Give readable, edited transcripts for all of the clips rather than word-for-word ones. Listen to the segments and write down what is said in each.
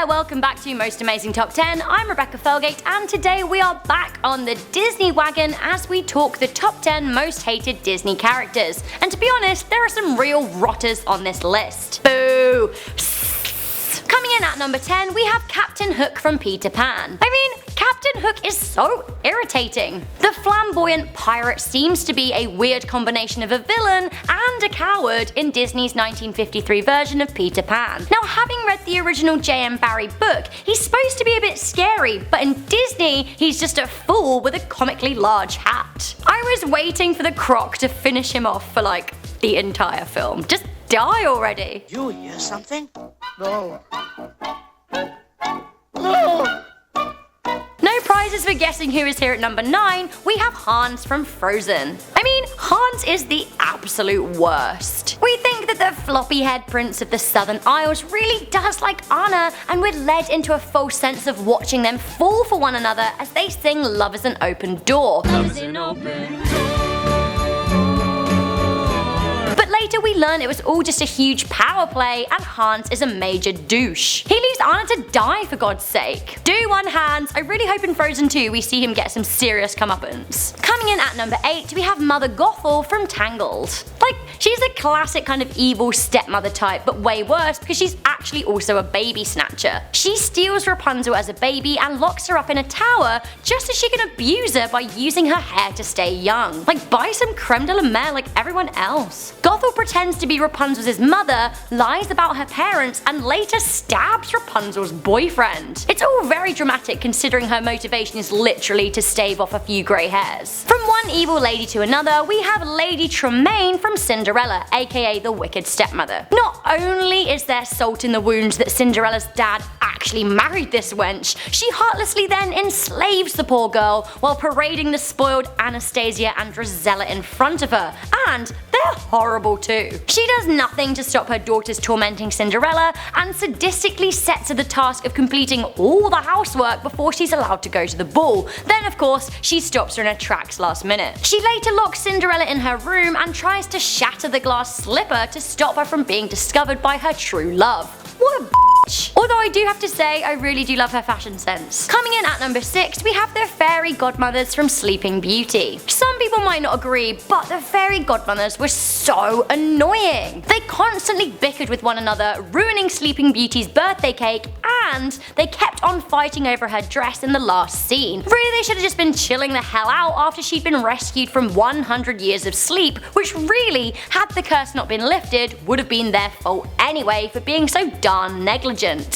there, welcome back to Most Amazing Top 10. I'm Rebecca Felgate, and today we are back on the Disney wagon as we talk the top 10 most hated Disney characters. And to be honest, there are some real rotters on this list. Boo! Coming in at number 10, we have Captain Hook from Peter Pan. I mean, Captain Hook is so irritating. The flamboyant pirate seems to be a weird combination of a villain and a coward in Disney's 1953 version of Peter Pan. Now, having read the original J.M. Barrie book, he's supposed to be a bit scary, but in Disney, he's just a fool with a comically large hat. I was waiting for the Croc to finish him off for like the entire film. Just die already. You hear something? No. No! No prizes for guessing who is here at number 9, we have Hans from Frozen. I mean, Hans is the absolute worst. We think that the floppy-haired prince of the Southern Isles really does like Anna, and we're led into a false sense of watching them fall for one another as they sing Love is an Open Door. Love is an open door. Later we learn it was all just a huge power play and Hans is a major douche. He leaves Anna to die for God's sake. Do one, Hans. I really hope in Frozen 2 we see him get some serious comeuppance. Coming in at number 8, we have Mother Gothel from Tangled. Like, she's a classic kind of evil stepmother type, but way worse because she's actually also a baby snatcher. She steals Rapunzel as a baby and locks her up in a tower just so she can abuse her by using her hair to stay young. Like, buy some creme de la mer like everyone else. Gothel pretends to be Rapunzel's mother, lies about her parents, and later stabs Rapunzel's boyfriend. It's all very dramatic considering her motivation is literally to stave off a few grey hairs. From one evil lady to another, we have Lady Tremaine from Cinderella, aka the wicked stepmother. Not only is there salt in the wounds that Cinderella's dad actually married this wench, she heartlessly then enslaves the poor girl while parading the spoiled Anastasia and Drizella in front of her, and they're horrible too. She does nothing to stop her daughters tormenting Cinderella and sadistically sets her the task of completing all the housework before she's allowed to go to the ball. Then of course, she stops her in her tracks last minute. She later locks Cinderella in her room and tries to shatter the glass slipper to stop her from being discovered by her true love. What a bitch. Although I do have to say, I really do love her fashion sense. Coming in at number 6, we have the fairy godmothers from Sleeping Beauty. Some people might not agree, but the fairy godmothers were so annoying. They constantly bickered with one another, ruining Sleeping Beauty's birthday cake, and they kept on fighting over her dress in the last scene. Really, they should have just been chilling the hell out after she'd been rescued from 100 years of sleep, which really, had the curse not been lifted, would have been their fault anyway for being so darn negligent.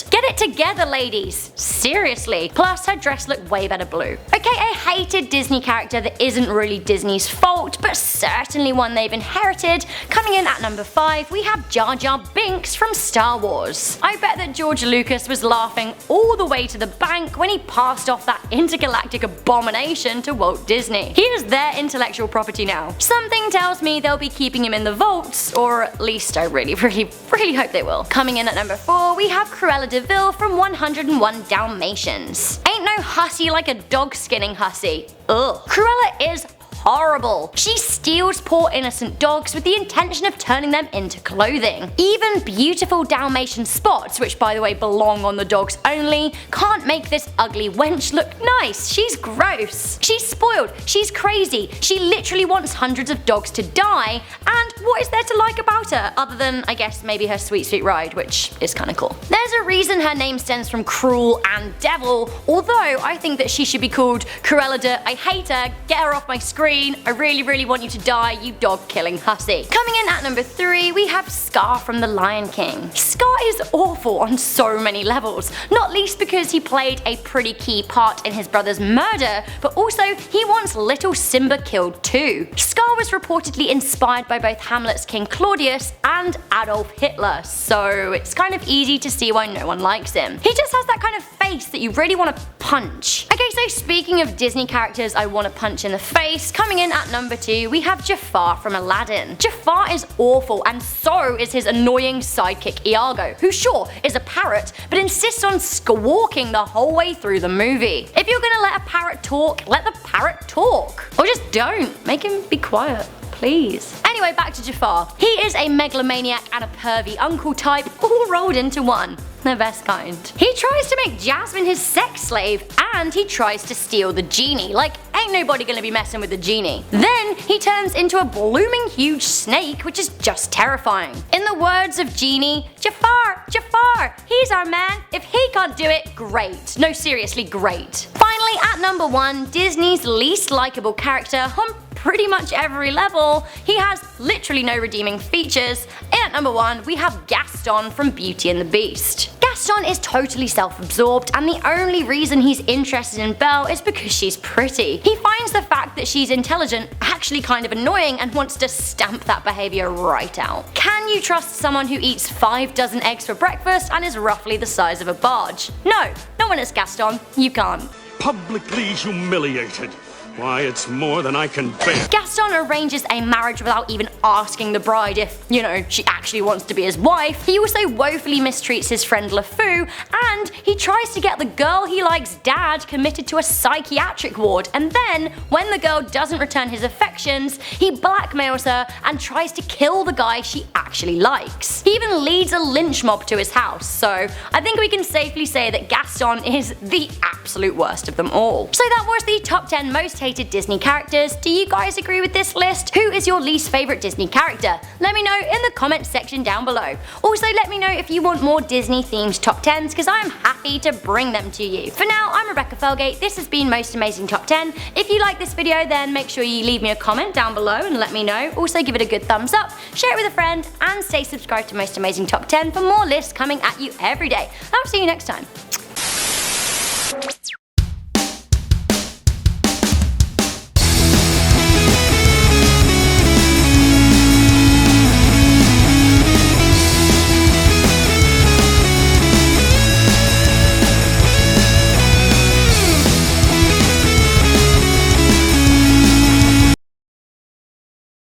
Get it together, ladies. Seriously. Plus, her dress looked way better blue. Okay, a hated Disney character that isn't really Disney's fault, but certainly one they've inherited. Coming in at number 5, we have Jar Binks from Star Wars. I bet that George Lucas was laughing all the way to the bank when he passed off that intergalactic abomination to Walt Disney. He is their intellectual property now. Something tells me they'll be keeping him in the vaults, or at least I really hope they will. Coming in at number 4, we have Cruella de Vil from 101 Dalmatians. Ain't no hussy like a dog skinning hussy. Ugh. Cruella is horrible. She steals poor innocent dogs with the intention of turning them into clothing. Even beautiful Dalmatian spots, which by the way belong on the dogs only, can't make this ugly wench look nice. She's gross. She's spoiled. She's crazy. She literally wants hundreds of dogs to die, and what is there to like about her other than, I guess, maybe her sweet sweet ride, which is kinda cool. There's a reason her name stems from cruel and devil, although I think that she should be called Cruella de I hate her, get her off my screen, I really want you to die, you dog-killing hussy. Coming in at number 3, we have Scar from The Lion King. Scar is awful on so many levels, not least because he played a pretty key part in his brother's murder, but also he wants little Simba killed too. Scar was reportedly inspired by both Hamlet's King Claudius and Adolf Hitler, so it's kind of easy to see why no one likes him. He just has that kind of face that you really want to punch. Okay, so speaking of Disney characters I want to punch in the face, coming in at number 2, we have Jafar from Aladdin. Jafar is awful, and so is his annoying sidekick Iago, who sure is a parrot, but insists on squawking the whole way through the movie. If you're gonna let a parrot talk, let the parrot talk. Or just don't. Make him be quiet. Please. Anyway, back to Jafar. He is a megalomaniac and a pervy uncle type, all rolled into one. the best kind. He tries to make Jasmine his sex slave, and he tries to steal the genie. Like, ain't nobody gonna be messing with the genie. Then he turns into a blooming huge snake, which is just terrifying. In the words of Genie, Jafar, Jafar, he's our man. If he can't do it, great. No, seriously, great. Finally, at number 1, Disney's least likable character on pretty much every level. He has literally no redeeming features. And at number 1, we have Gaston from Beauty and the Beast. Gaston is totally self-absorbed, and the only reason he's interested in Belle is because she's pretty. He finds the fact that she's intelligent actually kind of annoying and wants to stamp that behavior right out. Can you trust someone who eats 5 dozen eggs for breakfast and is roughly the size of a barge? No, not when it's Gaston. You can't. Publicly humiliated. Why, it's more than I can bear. Gaston arranges a marriage without even asking the bride if, she actually wants to be his wife. He also woefully mistreats his friend LeFou, and he tries to get the girl he like's dad committed to a psychiatric ward, and then, when the girl doesn't return his affections, he blackmails her and tries to kill the guy she actually likes. He even leads a lynch mob to his house, so I think we can safely say that Gaston is the absolute worst of them all. So that was the top 10 most hated Disney characters. Do you guys agree with this list? Who is your least favorite Disney character? Let me know in the comments section down below. Also, let me know if you want more Disney themed top 10s, because I am happy to bring them to you. For now, I'm Rebecca Felgate. This has been Most Amazing Top 10. If you like this video, then make sure you leave me a comment down below and let me know. Also, give it a good thumbs up, share it with a friend, and stay subscribed to Most Amazing Top 10 for more lists coming at you every day. I'll see you next time.